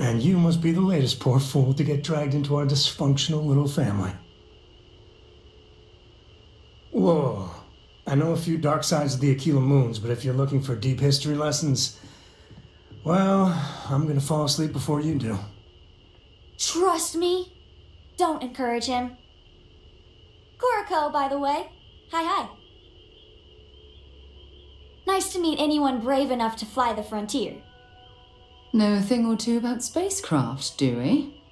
And you must be the latest poor fool to get dragged into our dysfunctional little family. Whoa. I know a few dark sides of the Aquila Moons, but if you're looking for deep history lessons, well, I'm gonna fall asleep before you do. Trust me. Don't encourage him. Kuriko, by the way. Hi. Nice to meet anyone brave enough to fly the frontier. Know a thing or two about spacecraft, do we?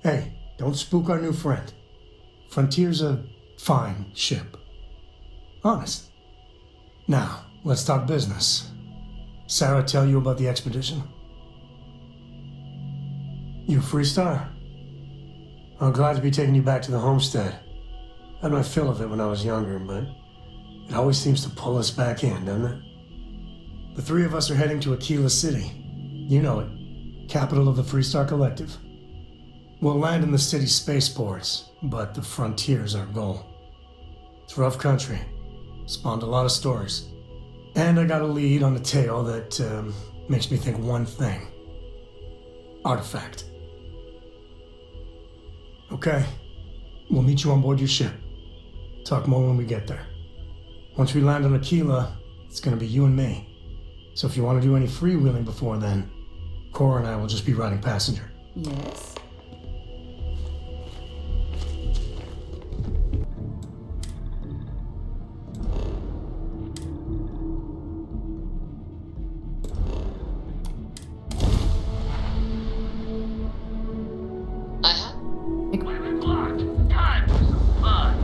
Hey, don't spook our new friend. Frontier's a fine ship. Honest. Now, let's talk business. Sarah tell you about the expedition? You Freestar? I'm glad to be taking you back to the homestead. I had my fill of it when I was younger, but it always seems to pull us back in, doesn't it? The three of us are heading to Aquila City. You know it. Capital of the Freestar Collective. We'll land in the city's spaceports, but the frontier's our goal. It's rough country. Spawned a lot of stories. And I got a lead on a tale that makes me think one thing. Artifact. Okay. We'll meet you on board your ship. Talk more when we get there. Once we land on Aquila, it's gonna be you and me. So if you want to do any freewheeling before then, Cora and I will just be riding passenger. Yes. Equipment locked. Time for some fun.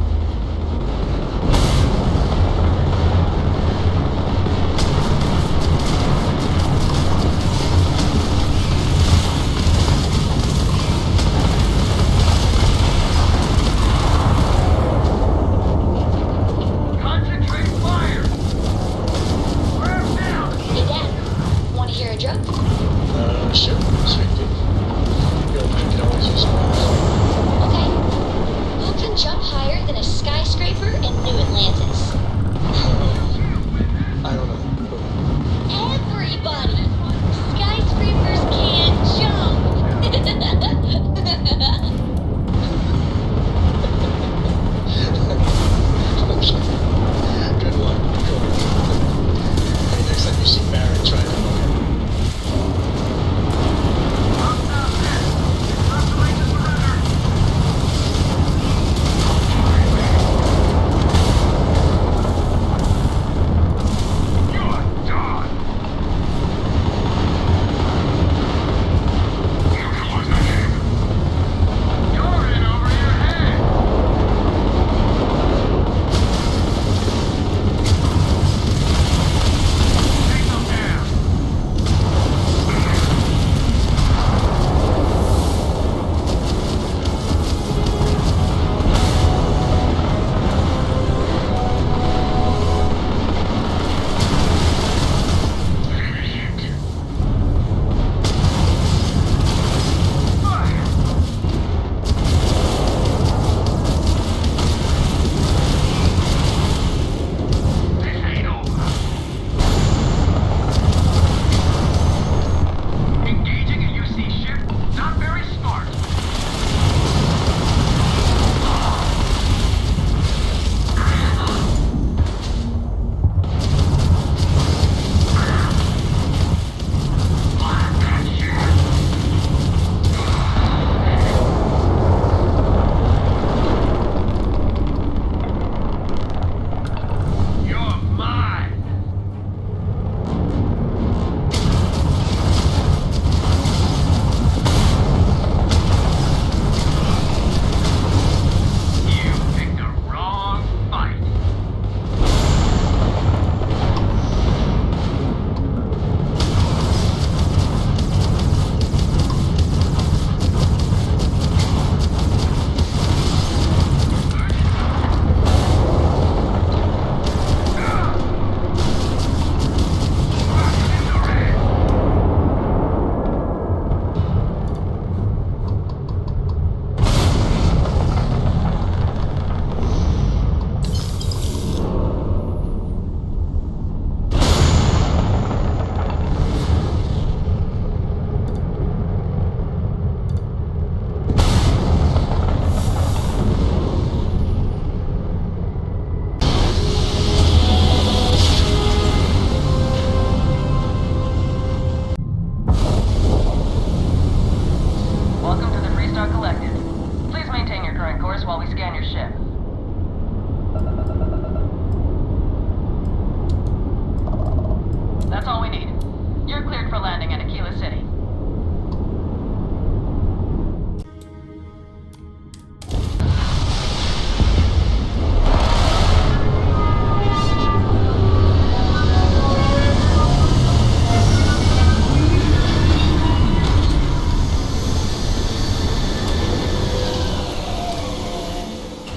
You're cleared for landing at Aquila City.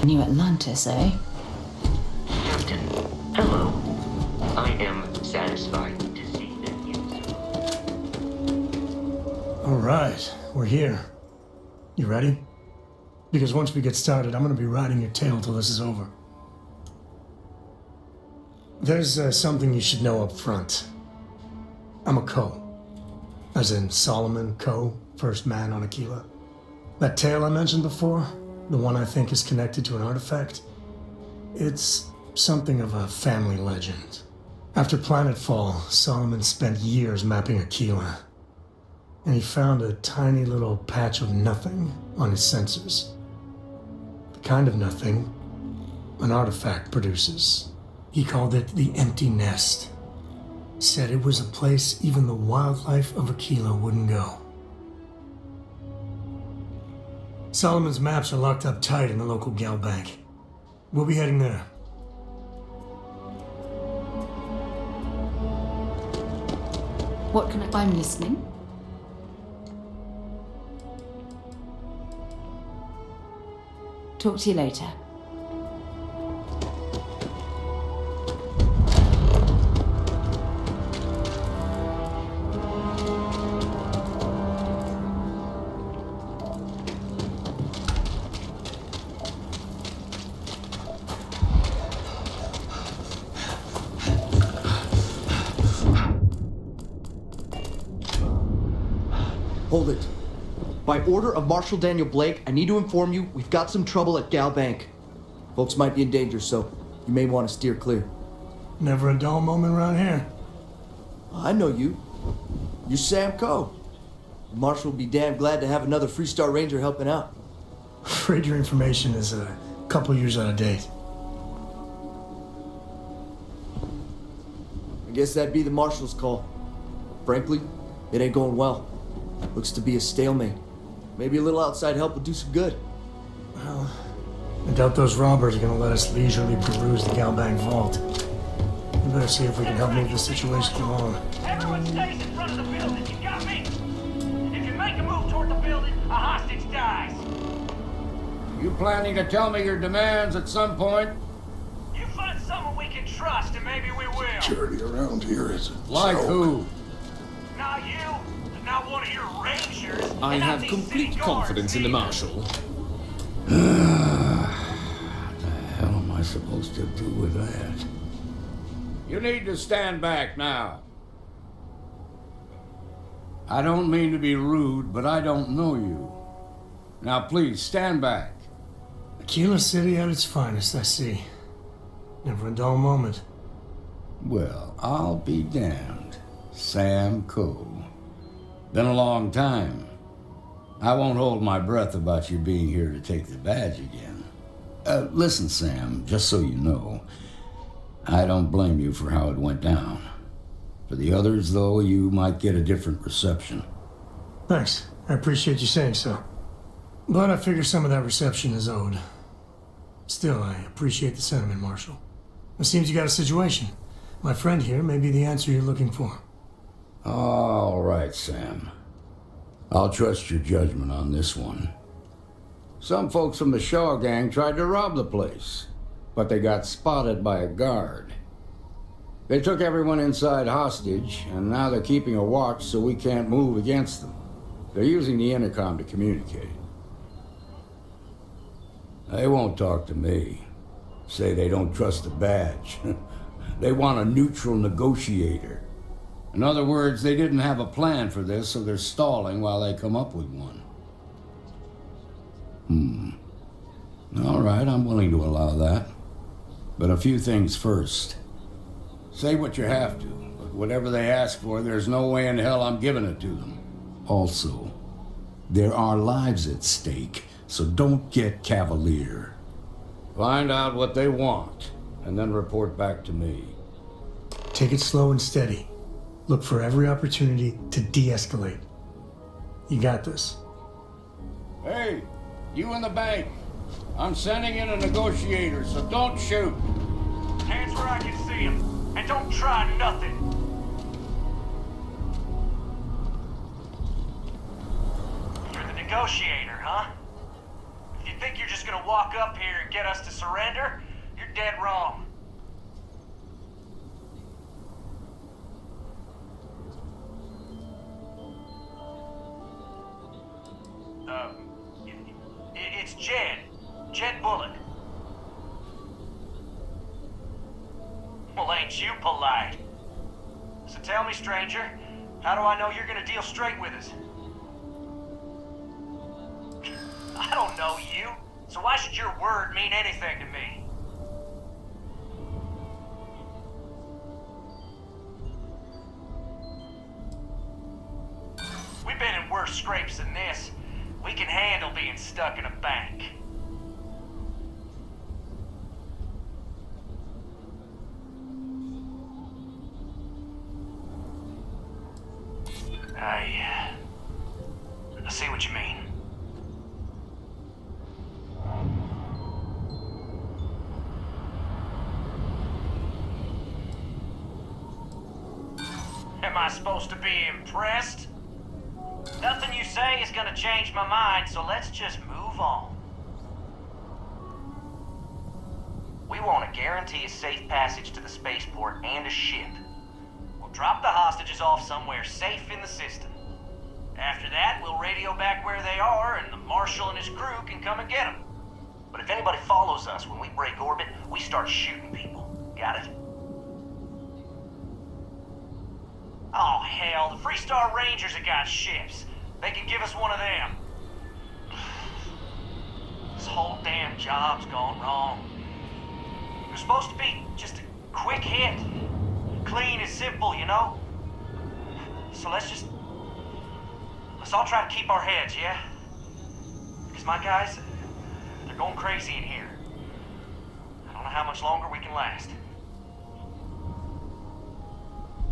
New Atlantis, eh? Captain, hello. I am satisfied to see that you... All right, we're here. You ready? Because once we get started, I'm gonna be riding your tail till this is over. There's something you should know up front. I'm a Co. As in Solomon Co., first man on Aquila. That tale I mentioned before, the one I think is connected to an artifact, it's something of a family legend. After planetfall, Solomon spent years mapping Aquila, and he found a tiny little patch of nothing on his sensors. The kind of nothing an artifact produces. He called it the Empty Nest. Said it was a place even the wildlife of Aquila wouldn't go. Solomon's maps are locked up tight in the local gal bank. We'll be heading there. What can I'm listening? Talk to you later. Hold it. By order of Marshal Daniel Blake, I need to inform you we've got some trouble at Gal Bank. Folks might be in danger, so you may want to steer clear. Never a dull moment around here. I know you. You're Sam Coe. The Marshal will be damn glad to have another Freestar Ranger helping out. Afraid your information is a couple years out of date. I guess that'd be the Marshal's call. Frankly, it ain't going well. Looks to be a stalemate. Maybe a little outside help would do some good. Well, I doubt those robbers are gonna let us leisurely peruse the Galbank vault. We better see if we can help move this situation along. Everyone stays in front of the building, you got me? If you make a move toward the building, a hostage dies. You planning to tell me your demands at some point? You find someone we can trust and maybe we will. Security around here is a Like joke. who? Not you, and not one of your rangers. I and not have these complete city confidence guards in the either. Marshal. What the hell am I supposed to do with that? You need to stand back now. I don't mean to be rude, but I don't know you. Now please, stand back. Aquila City at its finest, I see. Never a dull moment. Well, I'll be damned. Sam Coe. Been a long time. I won't hold my breath about you being here to take the badge again. Listen, Sam, just so you know, I don't blame you for how it went down. For the others, though, you might get a different reception. Thanks. I appreciate you saying so. But I figure some of that reception is owed. Still, I appreciate the sentiment, Marshal. It seems you got a situation. My friend here may be the answer you're looking for. All right, Sam. I'll trust your judgment on this one. Some folks from the Shaw gang tried to rob the place, but they got spotted by a guard. They took everyone inside hostage, and now they're keeping a watch so we can't move against them. They're using the intercom to communicate. They won't talk to me. Say they don't trust the badge. They want a neutral negotiator. In other words, they didn't have a plan for this, so they're stalling while they come up with one. All right, I'm willing to allow that. But a few things first. Say what you have to, but whatever they ask for, there's no way in hell I'm giving it to them. Also, there are lives at stake, so don't get cavalier. Find out what they want, and then report back to me. Take it slow and steady. Look for every opportunity to de-escalate. You got this. Hey, you in the bank. I'm sending in a negotiator, so don't shoot. Hands where I can see him. And don't try nothing. You're the negotiator, huh? If you think you're just gonna walk up here and get us to surrender, you're dead wrong. It's Jed. Jed Bullock. Well, ain't you polite? So tell me, stranger, how do I know you're gonna deal straight with us? I don't know you, so why should your word mean anything to me? We've been in worse scrapes than this. We can handle being stuck in a bank. I see what you mean. Am I supposed to be impressed? Nothing you say is gonna change my mind, so let's just move on. We want to guarantee a safe passage to the spaceport and a ship. We'll drop the hostages off somewhere safe in the system. After that, we'll radio back where they are, and the Marshal and his crew can come and get them. But if anybody follows us when we break orbit, we start shooting people. Got it? Oh, hell, the Freestar Rangers have got ships. They can give us one of them. This whole damn job's gone wrong. It was supposed to be just a quick hit. Clean and simple, you know? So let's all try to keep our heads, yeah? Because my guys, they're going crazy in here. I don't know how much longer we can last.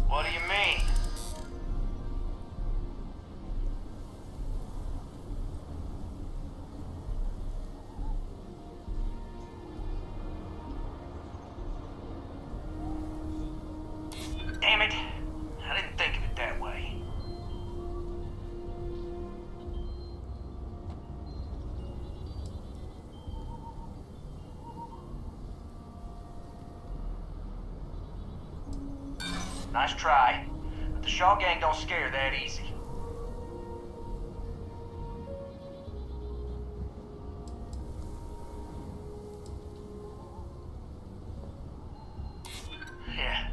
What do you mean? Damn it. I didn't think of it that way. Nice try, but the Shaw gang don't scare that easy. Yeah,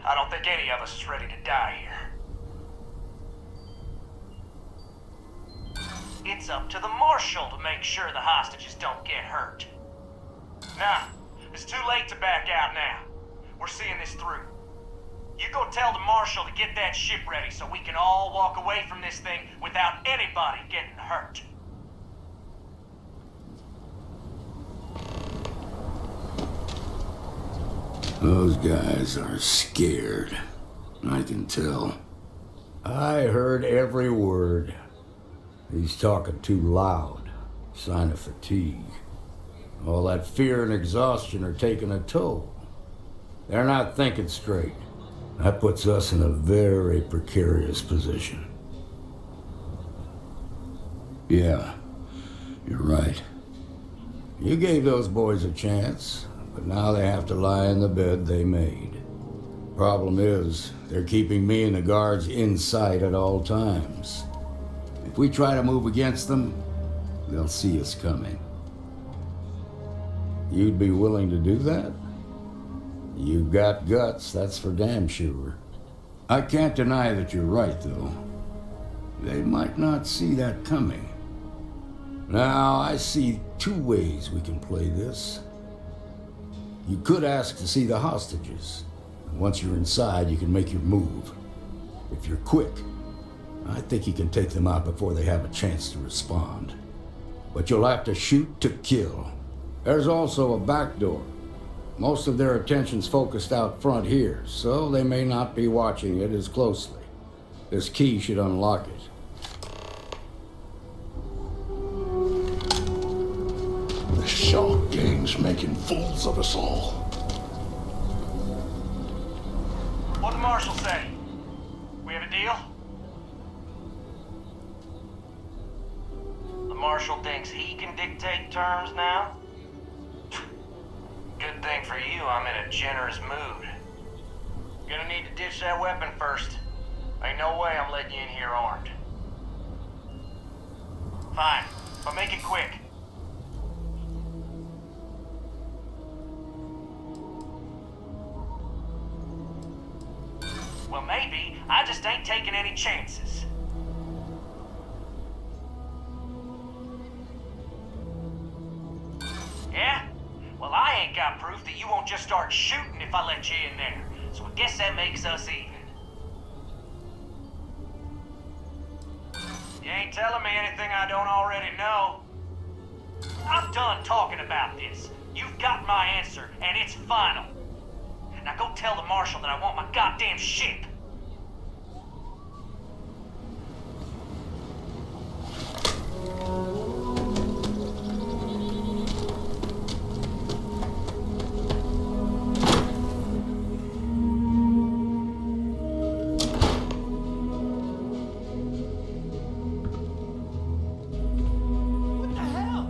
I don't think any of us is ready to die here. It's up to the Marshal to make sure the hostages don't get hurt. Nah, it's too late to back out now. We're seeing this through. You go tell the Marshal to get that ship ready so we can all walk away from this thing without anybody getting hurt. Those guys are scared. I can tell. I heard every word. He's talking too loud. Sign of fatigue. All that fear and exhaustion are taking a toll. They're not thinking straight. That puts us in a very precarious position. Yeah, you're right. You gave those boys a chance, but now they have to lie in the bed they made. Problem is, they're keeping me and the guards in sight at all times. If we try to move against them, they'll see us coming. You'd be willing to do that? You've got guts, that's for damn sure. I can't deny that you're right, though. They might not see that coming. Now, I see two ways we can play this. You could ask to see the hostages. Once you're inside, you can make your move. If you're quick, I think you can take them out before they have a chance to respond. But you'll have to shoot to kill. There's also a back door. Most of their attention's focused out front here, so they may not be watching it as closely. This key should unlock it. The Shark Gang's making fools of us all. What'd the marshal say? We have a deal? The marshal thinks he can dictate terms now? Good thing for you, I'm in a generous mood. Gonna need to ditch that weapon first. Ain't no way I'm letting you in here armed. Fine, but make it quick. Well, maybe. I just ain't taking any chances. Yeah? Well, I ain't got proof that you won't just start shooting if I let you in there. So I guess that makes us even. You ain't telling me anything I don't already know. I'm done talking about this. You've got my answer, and it's final. Now go tell the marshal that I want my goddamn ship. What the hell?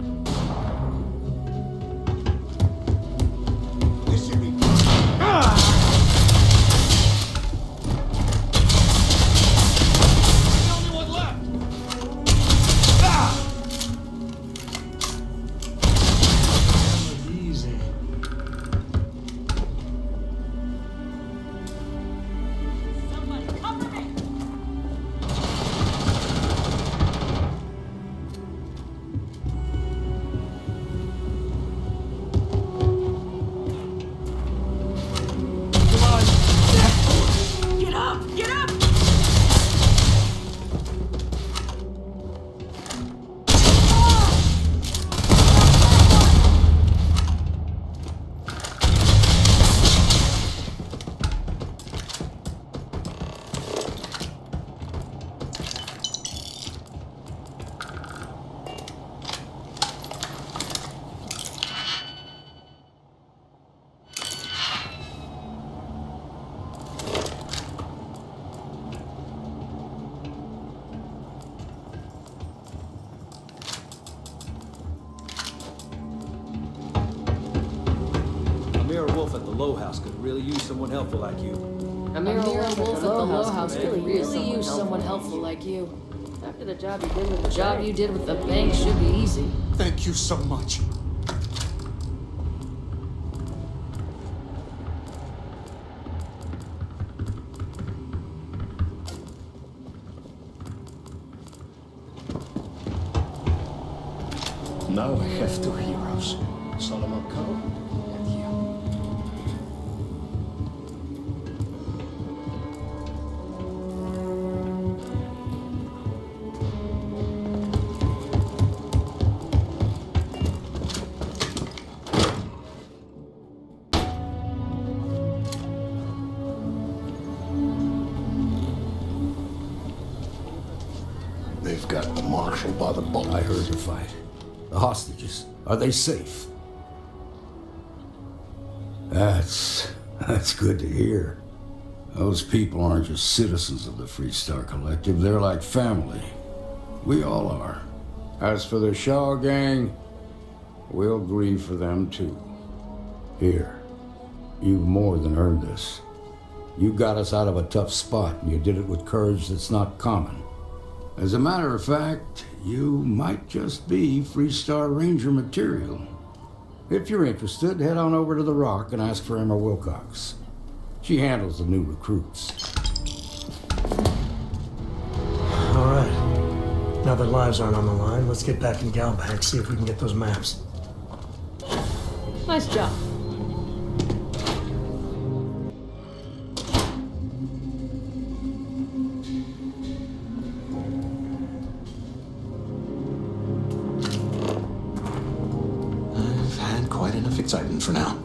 This should be... The only one left. Easy. Somebody cover me! Come on. Get up! Get up! Amira Wolf at the Low House could really use someone helpful like you. Amira Wolf at the Low House could really use someone helpful like you. After the job you did with the bank should be easy. Thank you so much. Now I have two heroes, Solomon Coe and you. They've got the marshal by the balls. I heard the fight. The hostages, are they safe? That's good to hear. Those people aren't just citizens of the Freestar Collective, they're like family. We all are. As for the Shaw gang, we'll grieve for them too. Here, you've more than earned this. You got us out of a tough spot, and you did it with courage that's not common. As a matter of fact, you might just be Freestar Ranger material. If you're interested, head on over to the Rock and ask for Emma Wilcox. She handles the new recruits. All right. Now that lives aren't on the line, let's get back in Galbank, see if we can get those maps. Nice job. I've had quite enough excitement for now.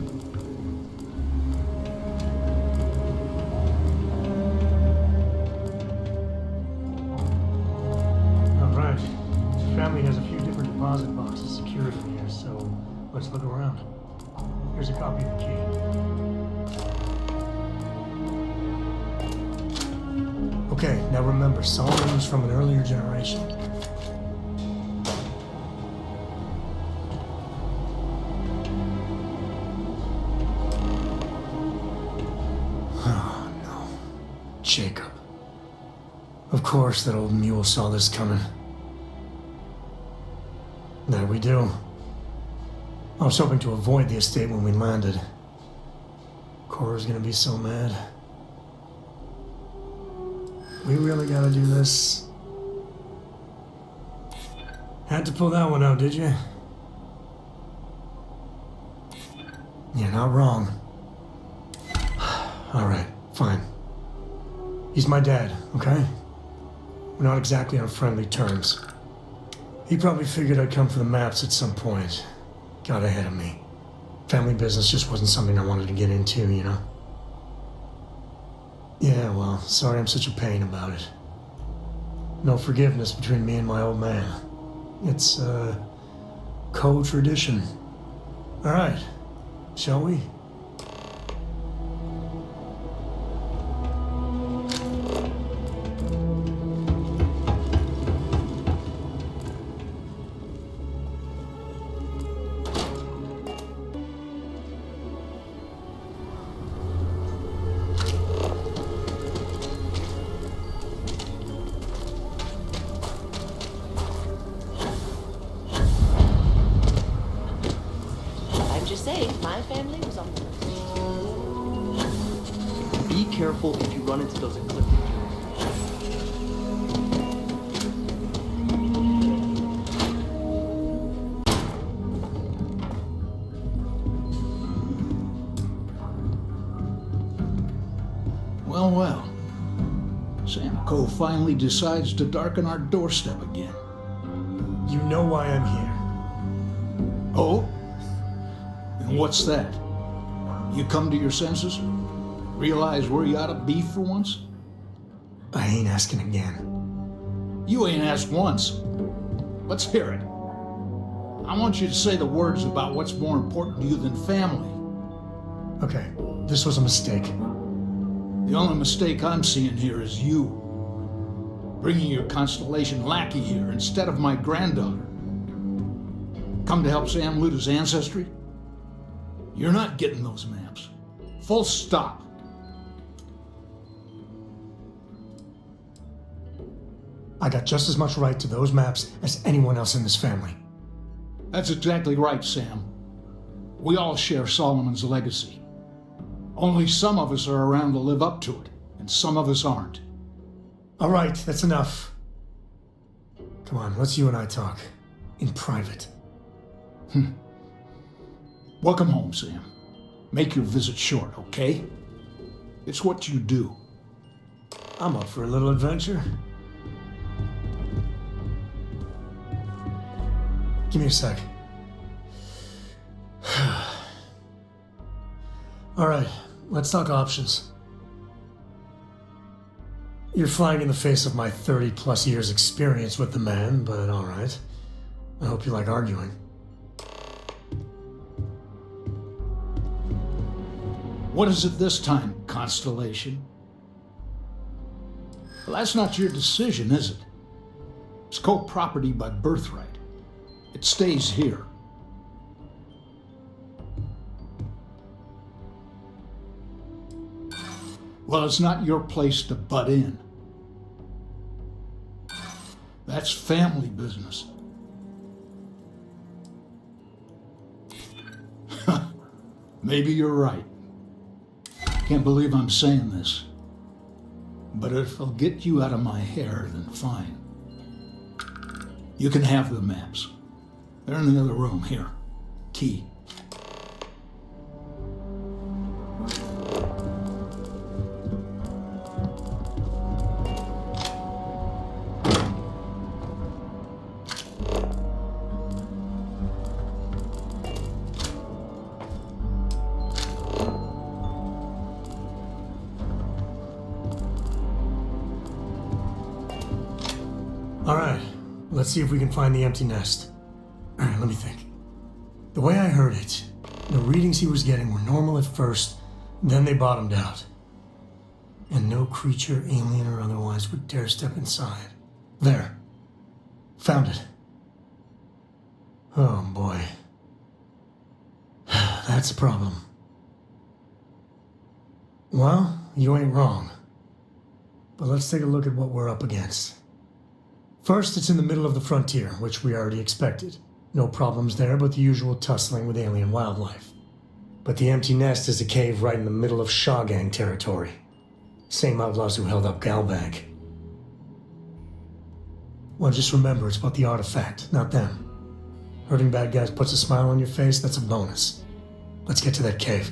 Let's look around. Here's a copy of the key. Okay, now remember, Solomon was from an earlier generation. Oh, no. Jacob. Of course, that old mule saw this coming. There we do. I was hoping to avoid the estate when we landed. Cora's gonna be so mad. We really gotta do this. Had to pull that one out, did you? You're not wrong. Alright, fine. He's my dad, okay? We're not exactly on friendly terms. He probably figured I'd come for the maps at some point. Got ahead of me. Family business just wasn't something I wanted to get into, you know? Yeah, well, sorry I'm such a pain about it. No forgiveness between me and my old man. It's, co-tradition. Alright, shall we? My family was on the Be careful if you run into those ecliptic jewels. Well, well. Sam Coe finally decides to darken our doorstep again. You know why I'm here. Oh? And what's that? You come to your senses? Realize where you ought to be for once? I ain't asking again. You ain't asked once. Let's hear it. I want you to say the words about what's more important to you than family. Okay, this was a mistake. The only mistake I'm seeing here is you. Bringing your Constellation lackey here instead of my granddaughter. Come to help Sam loot his ancestry? You're not getting those maps. Full stop. I got just as much right to those maps as anyone else in this family. That's exactly right, Sam. We all share Solomon's legacy. Only some of us are around to live up to it, and some of us aren't. All right, that's enough. Come on, let's you and I talk. In private. Welcome home, Sam. Make your visit short, okay? It's what you do. I'm up for a little adventure. Give me a sec. All right, let's talk options. You're flying in the face of my 30+ years experience with the man, but all right. I hope you like arguing. What is it this time, Constellation? Well, that's not your decision, is it? It's co-property by birthright. It stays here. Well, it's not your place to butt in. That's family business. Maybe you're right. Can't believe I'm saying this. But if it'll get you out of my hair, then fine. You can have the maps. They're in the other room, here. Key. All right, let's see if we can find the empty nest. All right, let me think. The way I heard it, the readings he was getting were normal at first, then they bottomed out. And no creature, alien or otherwise, would dare step inside. There. Found it. Oh boy. That's a problem. Well, you ain't wrong. But let's take a look at what we're up against. First, it's in the middle of the frontier, which we already expected. No problems there, but the usual tussling with alien wildlife. But the empty nest is a cave right in the middle of Shawgang territory. Same outlaws who held up Galbank. Well, just remember, it's about the artifact, not them. Hurting bad guys puts a smile on your face, that's a bonus. Let's get to that cave.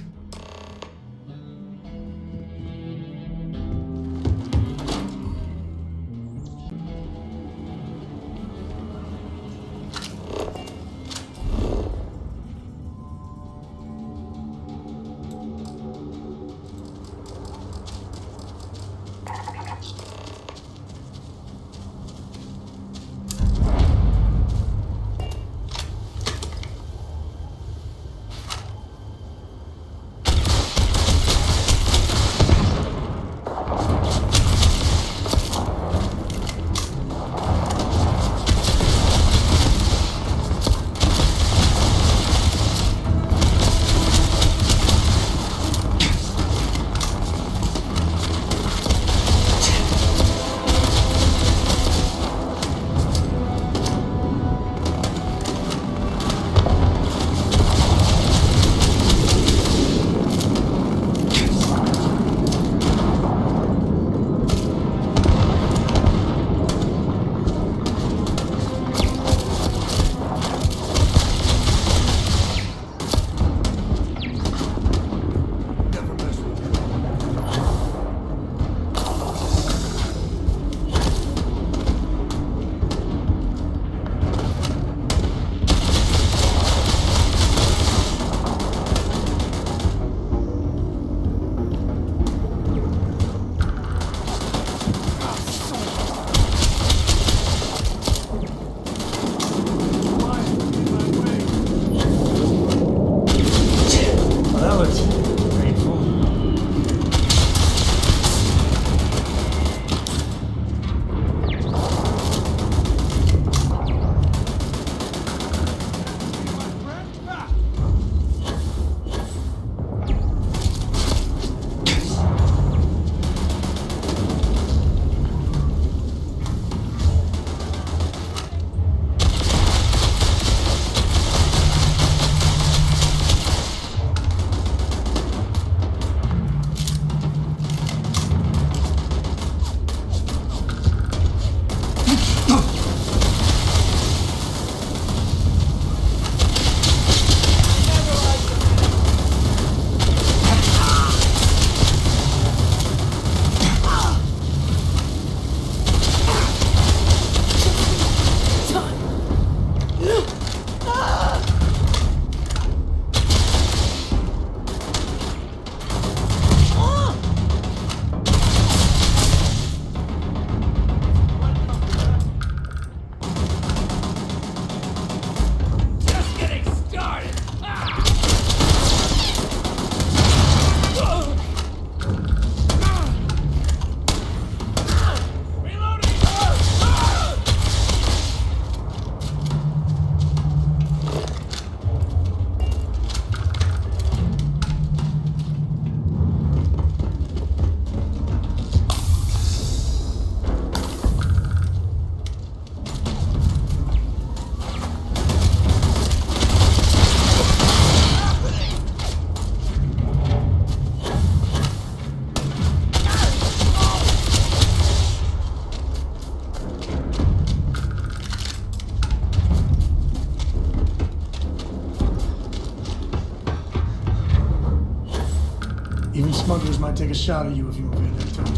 Even smugglers might take a shot at you if you were being that tough.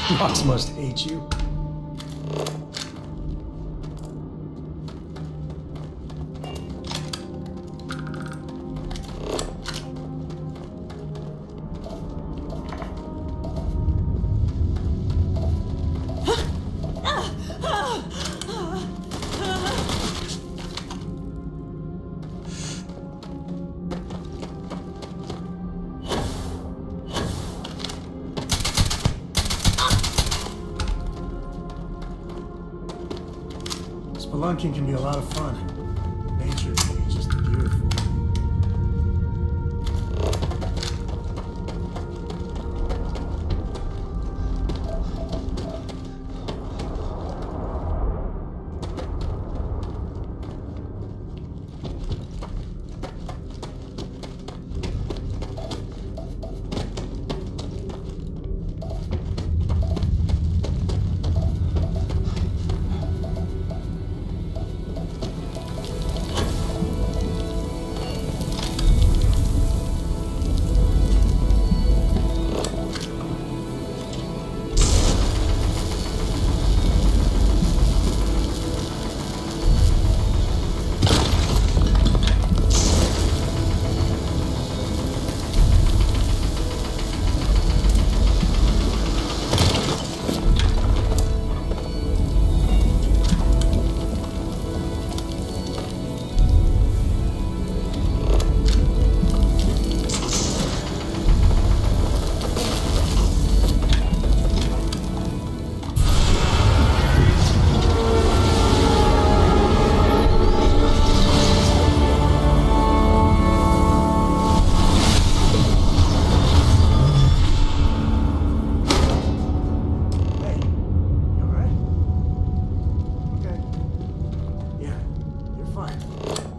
Ross must hate you. Spelunking can be a lot of fun. Nature can be just beautiful.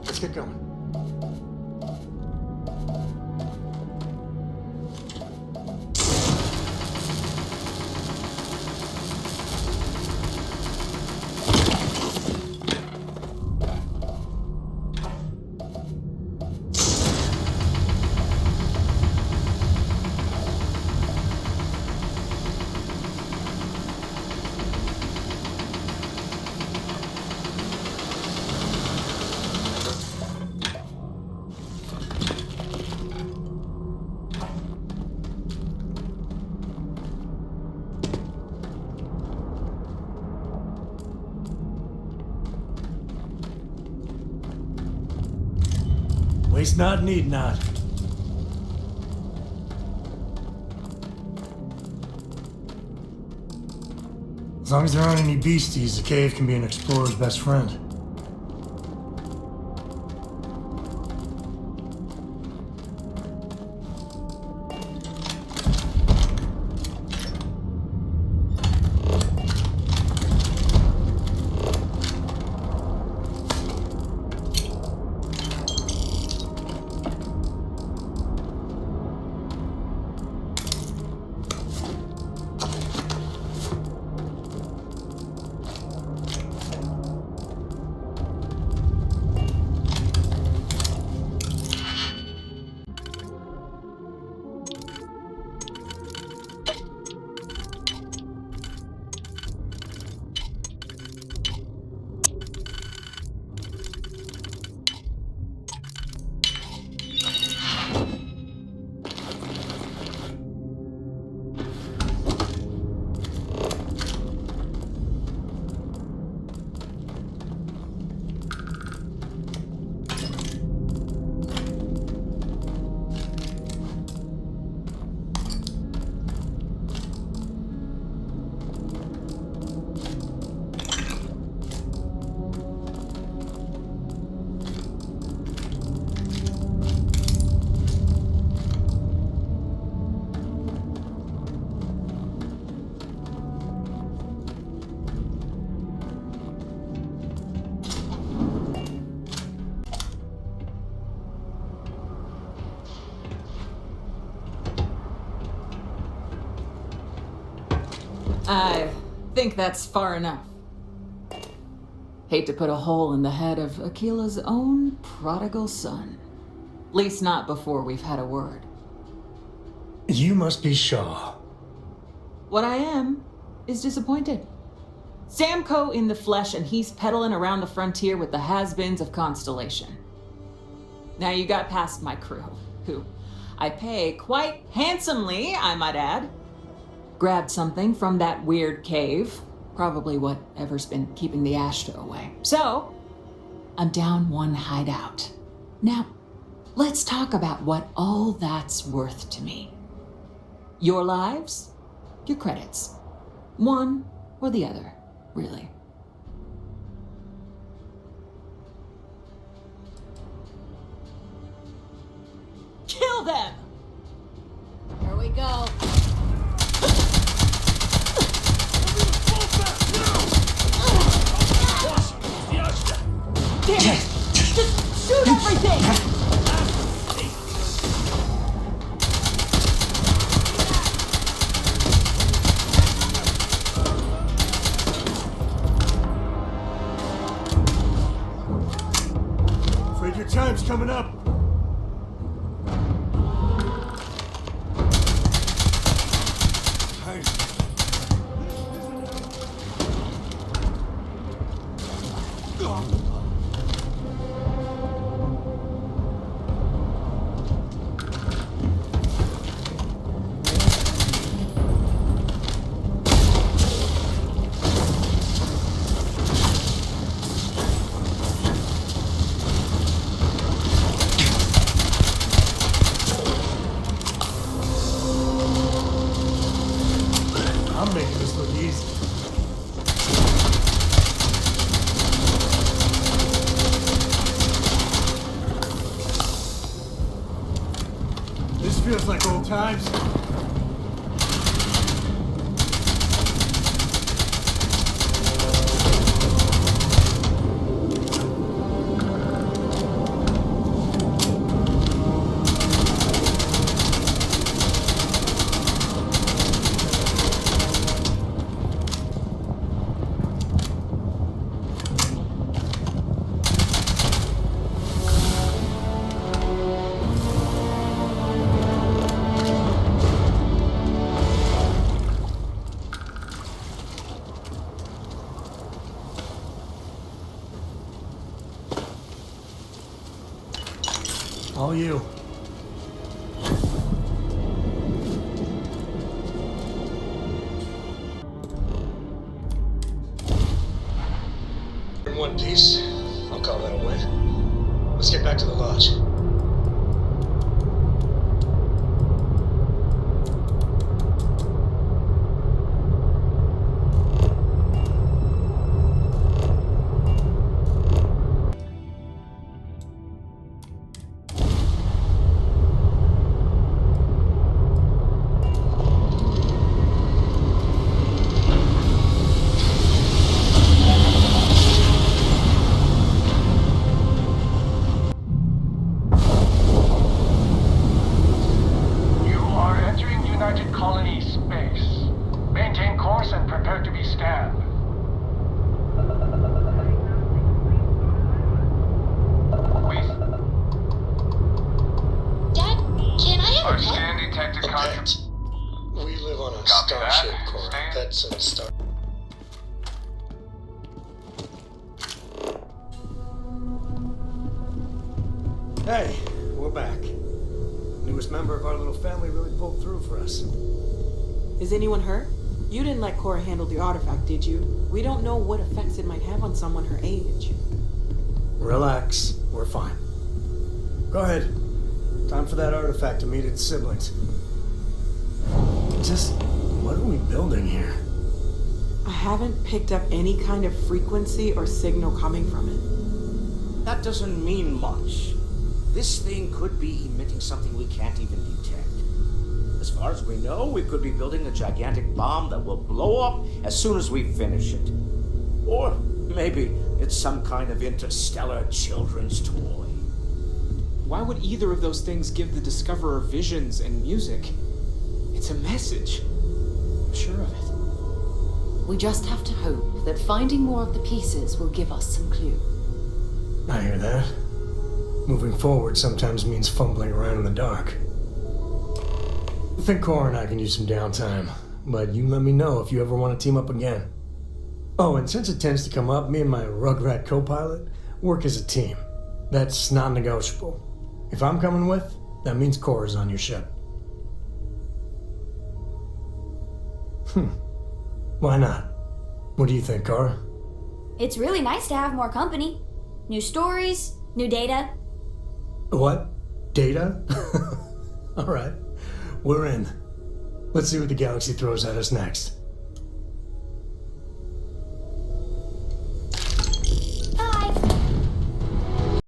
Let's get going. Waste not, need not. As long as there aren't any beasties, the cave can be an explorer's best friend. I think that's far enough. Hate to put a hole in the head of Akila's own prodigal son. Least not before we've had a word. You must be Shaw. What I am is disappointed. Sam Coe in the flesh, and he's peddling around the frontier with the has-beens of Constellation. Now you got past my crew, who I pay quite handsomely, I might add. Grabbed something from that weird cave, probably whatever's been keeping the Ashta away. So, I'm down one hideout. Now, let's talk about what all that's worth to me. Your lives, your credits. One or the other, really. Kill them! Here we go. Damn it! Just shoot everything! Afraid your time's coming up. I'm making this look easy. This feels like old times. All you. In one piece, I'll call that a win. Let's get back to the lodge. We live on a starship, Cora. That's a star. Hey, we're back. Newest member of our little family really pulled through for us. Is anyone hurt? You didn't let Cora handle the artifact, did you? We don't know what effects it might have on someone her age. Relax, we're fine. Go ahead. Time for that artifact to meet its siblings. Just, what are we building here? I haven't picked up any kind of frequency or signal coming from it. That doesn't mean much. This thing could be emitting something we can't even detect. As far as we know, we could be building a gigantic bomb that will blow up as soon as we finish it. Or maybe it's some kind of interstellar children's toy. Why would either of those things give the Discoverer visions and music? It's a message. I'm sure of it. We just have to hope that finding more of the pieces will give us some clue. I hear that. Moving forward sometimes means fumbling around in the dark. I think Cora and I can use some downtime. but you let me know if you ever want to team up again. Oh, and since it tends to come up, me and my Rugrat co-pilot work as a team. That's not negotiable. If I'm coming with, that means Cora's on your ship. Why not? What do you think, Cora? It's really nice to have more company. New stories, new data. What? Data? All right. We're in. Let's see what the galaxy throws at us next.